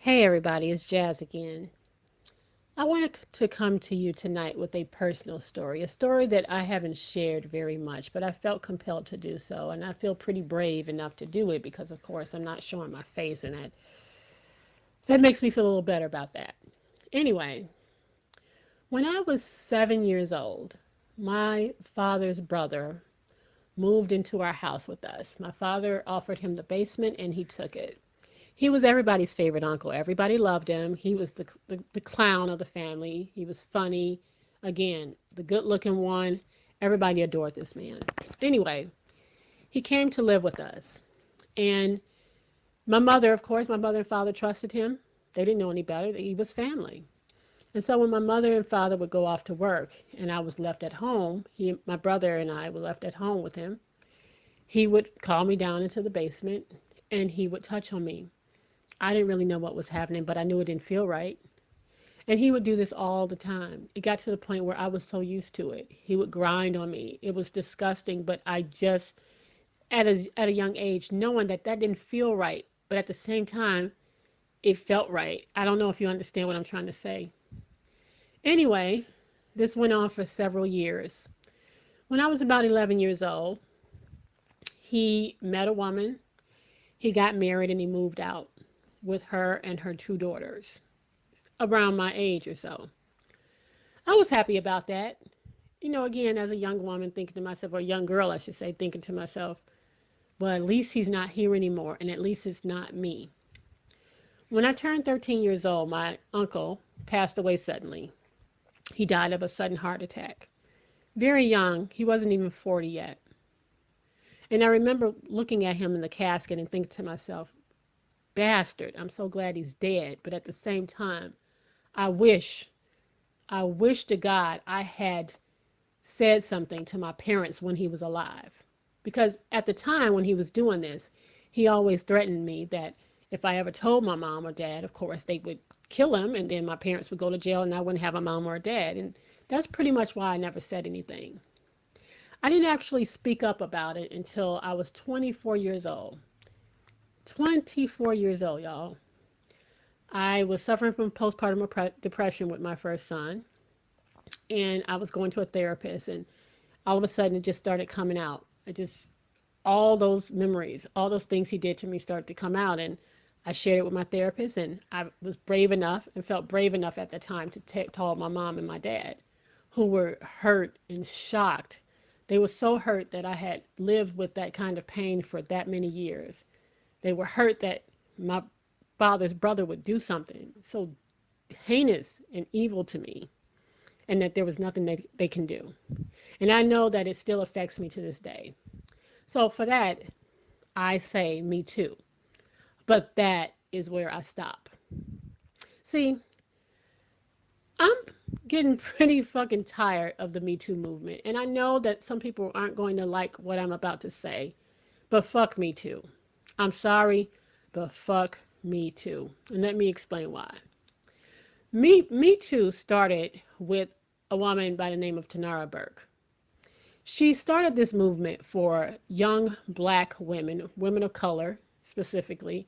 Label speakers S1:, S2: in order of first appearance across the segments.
S1: Hey everybody, it's Jazz again. I wanted to come to you tonight with a personal story, a story that I haven't shared very much, but I felt compelled to do so, and I feel pretty brave enough to do it because, of course, I'm not showing my face, and that makes me feel a little better about that. Anyway, when I was 7 years old, my father's brother moved into our house with us. My father offered him the basement, and he took it. He was everybody's favorite uncle. Everybody loved him. He was the clown of the family. He was funny. Again, the good looking one. Everybody adored this man. Anyway, he came to live with us. And my mother, of course, my mother and father trusted him. They didn't know any better. He was family. And so when my mother and father would go off to work and I was left at home, my brother and I were left at home with him, he would call me down into the basement and he would touch on me. I didn't really know what was happening, but I knew it didn't feel right. And he would do this all the time. It got to the point where I was so used to it. He would grind on me. It was disgusting, but I just, at a young age, knowing that that didn't feel right, but at the same time, it felt right. I don't know if you understand what I'm trying to say. Anyway, this went on for several years. When I was about 11 years old, he met a woman, he got married, and he moved out with her and her two daughters around my age or so. I was happy about that. Again, as a young woman thinking to myself, or a young girl, I should say, thinking to myself, well, at least he's not here anymore, and at least it's not me. When I turned 13 years old, my uncle passed away suddenly. He died of a sudden heart attack. Very young, he wasn't even 40 yet. And I remember looking at him in the casket and thinking to myself, bastard, I'm so glad he's dead. But at the same time, I wish, I wish to God I had said something to my parents when he was alive. Because at the time when he was doing this, he always threatened me that if I ever told my mom or dad, of course, they would kill him and then my parents would go to jail and I wouldn't have a mom or a dad. And that's pretty much why I never said anything. I didn't actually speak up about it until I was 24 years old. 24 years old, y'all. I was suffering from postpartum depression with my first son, and I was going to a therapist, and all of a sudden it just started coming out. All those memories, all those things he did to me started to come out, and I shared it with my therapist, and I was brave enough and felt brave enough at the time to tell my mom and my dad, who were hurt and shocked. They were so hurt that I had lived with that kind of pain for that many years. They were hurt that my father's brother would do something so heinous and evil to me, and that there was nothing they can do. And I know that it still affects me to this day. So for that, I say me too. But that is where I stop. See, I'm getting pretty fucking tired of the Me Too movement. And I know that some people aren't going to like what I'm about to say, but fuck Me Too. I'm sorry, but fuck Me Too. And let me explain why. Me Too started with a woman by the name of Tanara Burke. She started this movement for young black women, women of color specifically,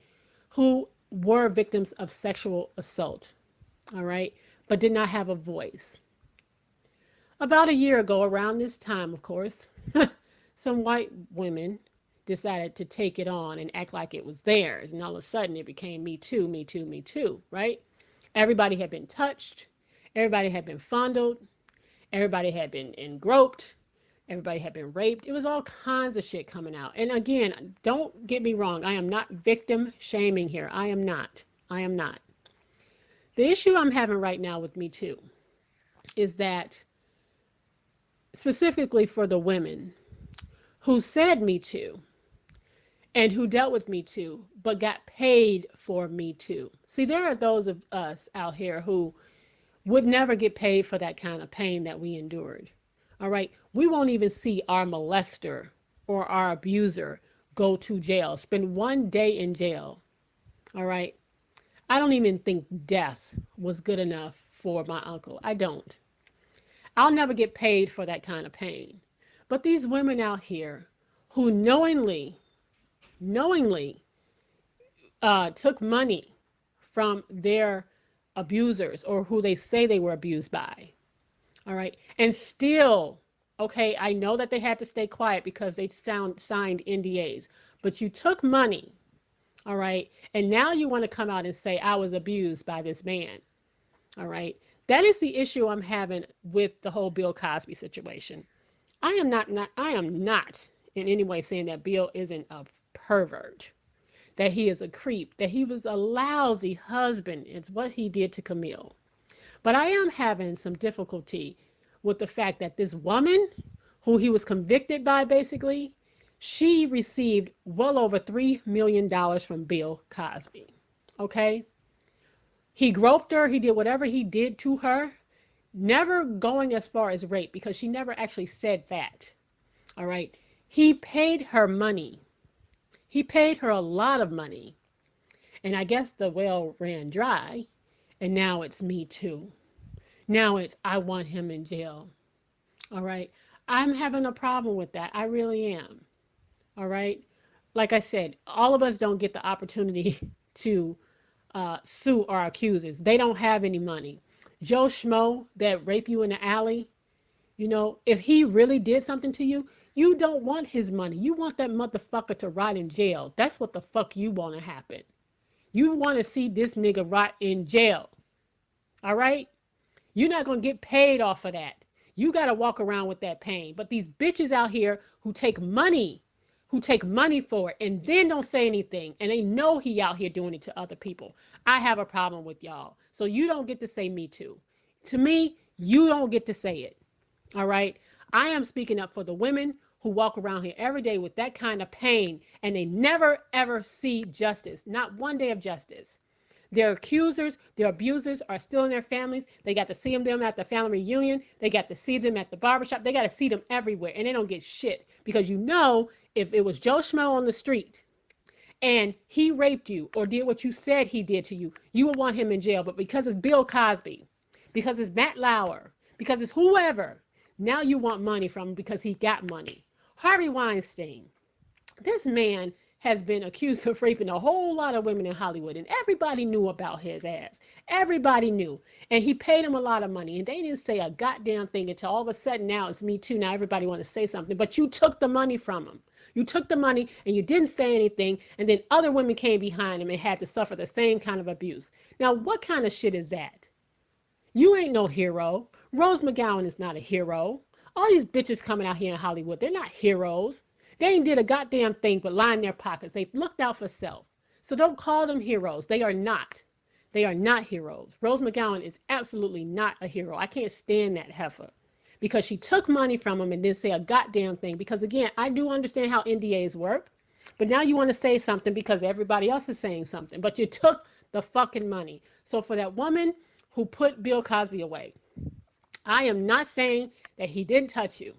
S1: who were victims of sexual assault, all right, but did not have a voice. About a year ago, around this time, of course, some white women decided to take it on and act like it was theirs, and all of a sudden it became Me Too, Me Too, Me Too, right? Everybody had been touched, everybody had been fondled, everybody had been engroped, everybody had been raped. It was all kinds of shit coming out. And again, don't get me wrong, I am not victim shaming here. I am not. I am not. The issue I'm having right now with Me Too is that specifically for the women who said Me Too and who dealt with Me Too but got paid for Me Too. See, there are those of us out here who would never get paid for that kind of pain that we endured. All right. We won't even see our molester or our abuser go to jail, spend one day in jail. All right. I don't even think death was good enough for my uncle. I don't. I'll never get paid for that kind of pain. But these women out here who knowingly took money from their abusers or who they say they were abused by. All right. And still, okay, I know that they had to stay quiet because they signed NDAs, but you took money. All right. And now you want to come out and say, I was abused by this man. All right. That is the issue I'm having with the whole Bill Cosby situation. I am not in any way saying that Bill isn't a pervert, that he is a creep, that he was a lousy husband. It's what he did to Camille. But I am having some difficulty with the fact that this woman, who he was convicted by basically, she received well over $3 million from Bill Cosby. Okay? He groped her, he did whatever he did to her, never going as far as rape because she never actually said that. All right? He paid her money. He paid her a lot of money. And I guess the well ran dry. And now it's Me Too. Now it's I want him in jail. All right. I'm having a problem with that. I really am. All right. Like I said, all of us don't get the opportunity to sue our accusers. They don't have any money. Joe Schmo that raped you in the alley, you know, if he really did something to you, you don't want his money. You want that motherfucker to rot in jail. That's what the fuck you want to happen. You want to see this nigga rot in jail. All right? You're not going to get paid off of that. You got to walk around with that pain. But these bitches out here who take money for it and then don't say anything, and they know he out here doing it to other people. I have a problem with y'all. So you don't get to say Me Too. To me, you don't get to say it. All right? I am speaking up for the women who walk around here every day with that kind of pain, and they never, ever see justice. Not one day of justice. Their accusers, their abusers are still in their families. They got to see them at the family reunion. They got to see them at the barbershop. They got to see them everywhere, and they don't get shit. Because you know, if it was Joe Schmo on the street and he raped you or did what you said he did to you, you would want him in jail. But because it's Bill Cosby, because it's Matt Lauer, because it's whoever, now you want money from him because he got money. Harvey Weinstein, this man has been accused of raping a whole lot of women in Hollywood, and everybody knew about his ass. Everybody knew. And he paid him a lot of money, and they didn't say a goddamn thing until all of a sudden now it's Me Too. Now everybody want to say something, but you took the money from him. You took the money and you didn't say anything, and then other women came behind him and had to suffer the same kind of abuse. Now, what kind of shit is that? You ain't no hero. Rose McGowan is not a hero. All these bitches coming out here in Hollywood, they're not heroes. They ain't did a goddamn thing but line their pockets. They've looked out for self. So don't call them heroes. They are not. They are not heroes. Rose McGowan is absolutely not a hero. I can't stand that heifer because she took money from him and didn't say a goddamn thing. Because again, I do understand how NDAs work, but now you want to say something because everybody else is saying something, but you took the fucking money. So for that woman who put Bill Cosby away, I am not saying that he didn't touch you.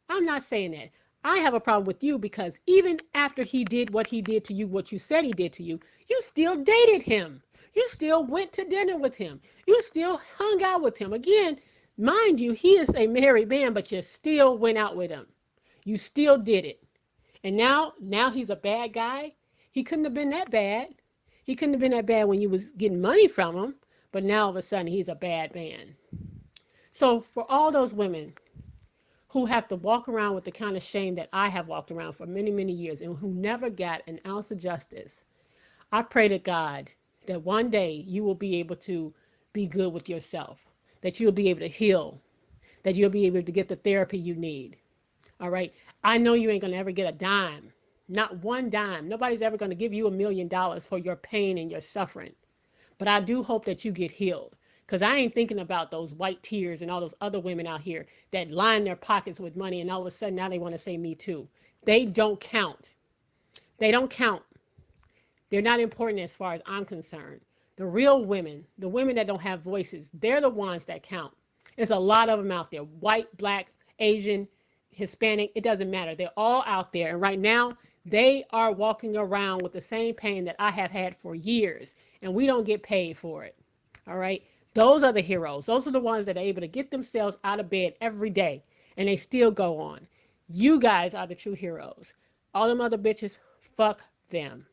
S1: I'm not saying that. I have a problem with you because even after he did what he did to you, what you said he did to you, you still dated him. You still went to dinner with him. You still hung out with him. Again, mind you, he is a married man, but you still went out with him. You still did it. And now he's a bad guy. He couldn't have been that bad. He couldn't have been that bad when you was getting money from him, but now all of a sudden he's a bad man. So for all those women who have to walk around with the kind of shame that I have walked around for many, many years and who never got an ounce of justice, I pray to God that one day you will be able to be good with yourself, that you'll be able to heal, that you'll be able to get the therapy you need. All right? I know you ain't going to ever get a dime, not one dime. Nobody's ever going to give you $1 million for your pain and your suffering. But I do hope that you get healed. Because I ain't thinking about those white tears and all those other women out here that line their pockets with money and all of a sudden now they want to say Me Too. They don't count. They don't count. They're not important as far as I'm concerned. The real women, the women that don't have voices, they're the ones that count. There's a lot of them out there. White, black, Asian, Hispanic, it doesn't matter. They're all out there. And right now, they are walking around with the same pain that I have had for years. And we don't get paid for it. All right? Those are the heroes. Those are the ones that are able to get themselves out of bed every day and they still go on. You guys are the true heroes. All them other bitches, fuck them.